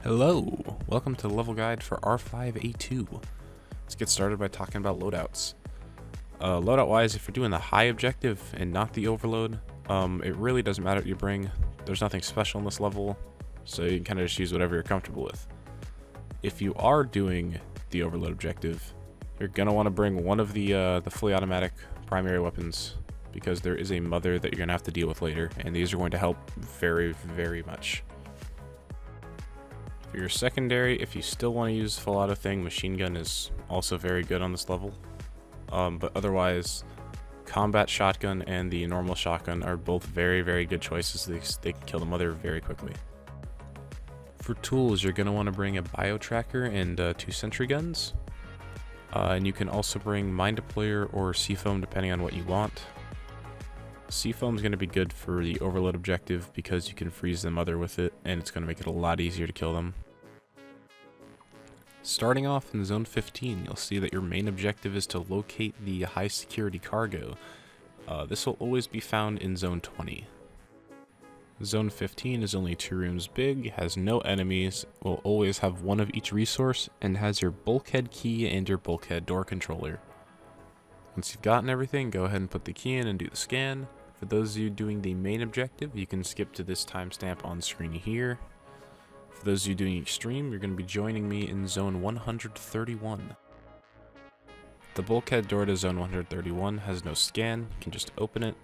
Hello, welcome to the level guide for R5A2. Let's get started by talking about loadouts. Loadout wise, if you're doing the high objective and not the overload, it really doesn't matter what you bring. There's nothing special in this level, so you can kind of just use whatever you're comfortable with. If you are doing the overload objective, you're gonna want to bring one of the fully automatic primary weapons, because there is a mother that you're gonna have to deal with later, and these are going to help very, very much. For your secondary, if you still want to use full auto thing, machine gun is also very good on this level. But otherwise, combat shotgun and the normal shotgun are both very, very good choices. They can kill the mother very quickly. For tools, you're going to want to bring a bio tracker and 2 sentry guns. And you can also bring mine deployer or C-foam depending on what you want. C-foam is going to be good for the overload objective because you can freeze the mother with it, and it's going to make it a lot easier to kill them. Starting off in zone 15, you'll see that your main objective is to locate the high security cargo. This will always be found in zone 20. Zone 15 is only 2 rooms big, has no enemies, will always have one of each resource, and has your bulkhead key and your bulkhead door controller. Once you've gotten everything, go ahead and put the key in and do the scan. For those of you doing the main objective, you can skip to this timestamp on screen here. For those of you doing extreme, you're going to be joining me in zone 131. The bulkhead door to zone 131 has no scan, you can just open it.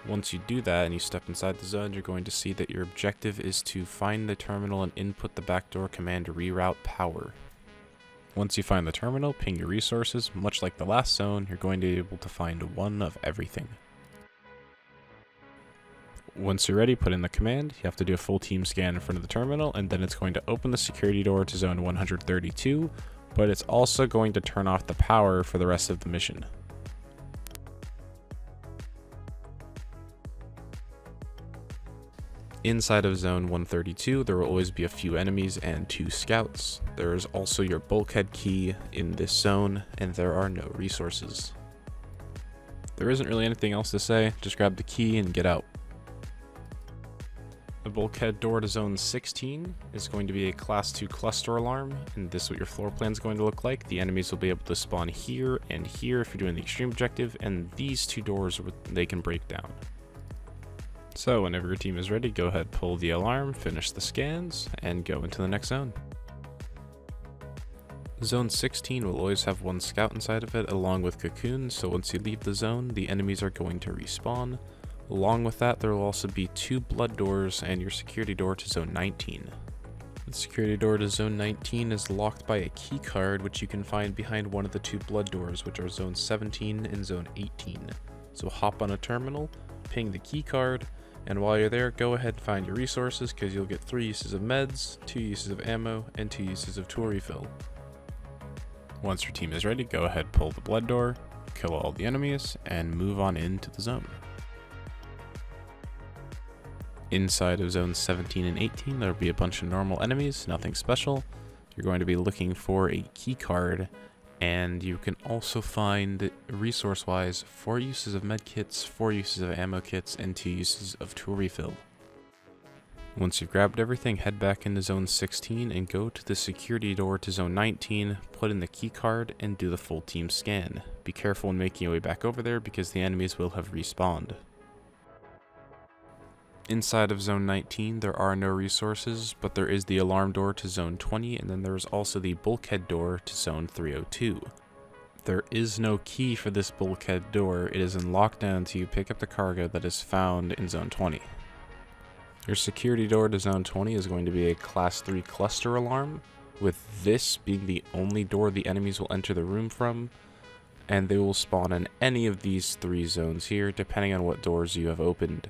Once you do that and you step inside the zone, you're going to see that your objective is to find the terminal and input the backdoor command to reroute power. Once you find the terminal, ping your resources. Much like the last zone, you're going to be able to find one of everything. Once you're ready, put in the command. You have to do a full team scan in front of the terminal, and then it's going to open the security door to zone 132, but it's also going to turn off the power for the rest of the mission. Inside of zone 132, there will always be a few enemies and 2 scouts. There is also your bulkhead key in this zone, and there are no resources. There isn't really anything else to say, just grab the key and get out. The bulkhead door to zone 16 is going to be a class 2 cluster alarm, and this is what your floor plan is going to look like. The enemies will be able to spawn here and here if you're doing the extreme objective, and these 2 doors they can break down. So whenever your team is ready, go ahead, pull the alarm, finish the scans, and go into the next zone. Zone 16 will always have 1 scout inside of it along with cocoons, so once you leave the zone, the enemies are going to respawn. Along with that, there will also be 2 blood doors and your security door to zone 19. The security door to zone 19 is locked by a key card, which you can find behind one of the 2 blood doors, which are zone 17 and zone 18. So hop on a terminal, ping the key card, and while you're there, go ahead and find your resources, because you'll get 3 uses of meds, 2 uses of ammo, and 2 uses of tool refill. Once your team is ready, go ahead, pull the blood door, kill all the enemies, and move on into the zone. Inside of zones 17 and 18, there'll be a bunch of normal enemies, nothing special. You're going to be looking for a key card, and you can also find, resource-wise, 4 uses of medkits, 4 uses of ammo kits, and 2 uses of tool refill. Once you've grabbed everything, head back into zone 16 and go to the security door to zone 19, put in the key card, and do the full team scan. Be careful when making your way back over there because the enemies will have respawned. Inside of zone 19, there are no resources, but there is the alarm door to zone 20, and then there is also the bulkhead door to zone 302. There is no key for this bulkhead door. It is in lockdown until you pick up the cargo that is found in zone 20. Your security door to zone 20 is going to be a class 3 cluster alarm, with this being the only door the enemies will enter the room from, and they will spawn in any of these 3 zones here, depending on what doors you have opened.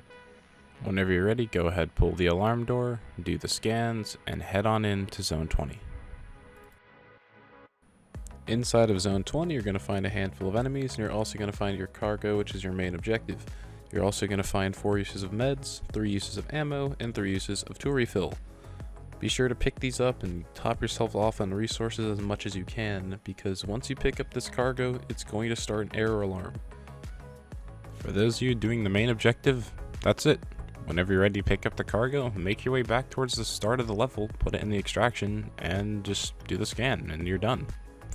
Whenever you're ready, go ahead, pull the alarm door, do the scans, and head on in to zone 20. Inside of zone 20, you're going to find a handful of enemies, and you're also going to find your cargo, which is your main objective. You're also going to find 4 uses of meds, 3 uses of ammo, and 3 uses of tool refill. Be sure to pick these up and top yourself off on resources as much as you can, because once you pick up this cargo, it's going to start an error alarm. For those of you doing the main objective, that's it. Whenever you're ready to pick up the cargo, make your way back towards the start of the level, put it in the extraction, and just do the scan, and you're done.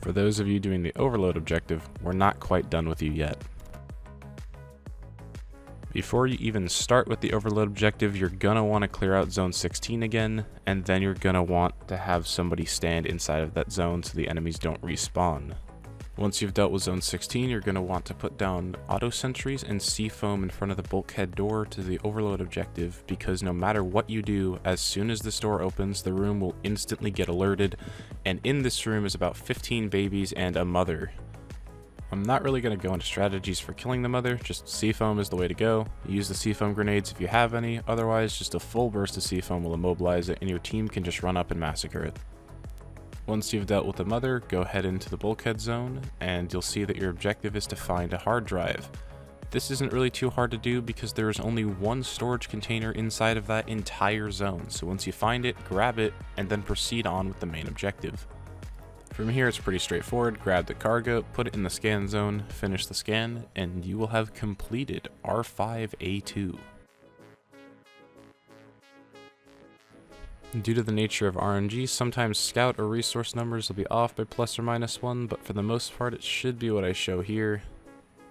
For those of you doing the overload objective, we're not quite done with you yet. Before you even start with the overload objective, you're gonna want to clear out zone 16 again, and then you're gonna want to have somebody stand inside of that zone so the enemies don't respawn. Once you've dealt with zone 16, you're going to want to put down auto sentries and sea foam in front of the bulkhead door to the overload objective, because no matter what you do, as soon as this door opens, the room will instantly get alerted, and in this room is about 15 babies and a mother. I'm not really going to go into strategies for killing the mother, just sea foam is the way to go. Use the sea foam grenades if you have any, otherwise just a full burst of sea foam will immobilize it and your team can just run up and massacre it. Once you've dealt with the mother, go head into the bulkhead zone, and you'll see that your objective is to find a hard drive. This isn't really too hard to do because there is only one storage container inside of that entire zone, so once you find it, grab it, and then proceed on with the main objective. From here it's pretty straightforward. Grab the cargo, put it in the scan zone, finish the scan, and you will have completed R5A2. Due to the nature of RNG, sometimes scout or resource numbers will be off by ±1, but for the most part it should be what I show here.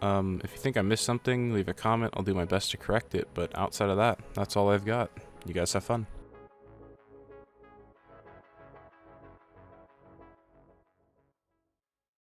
If you think I missed something, leave a comment, I'll do my best to correct it, but outside of that, that's all I've got. You guys have fun.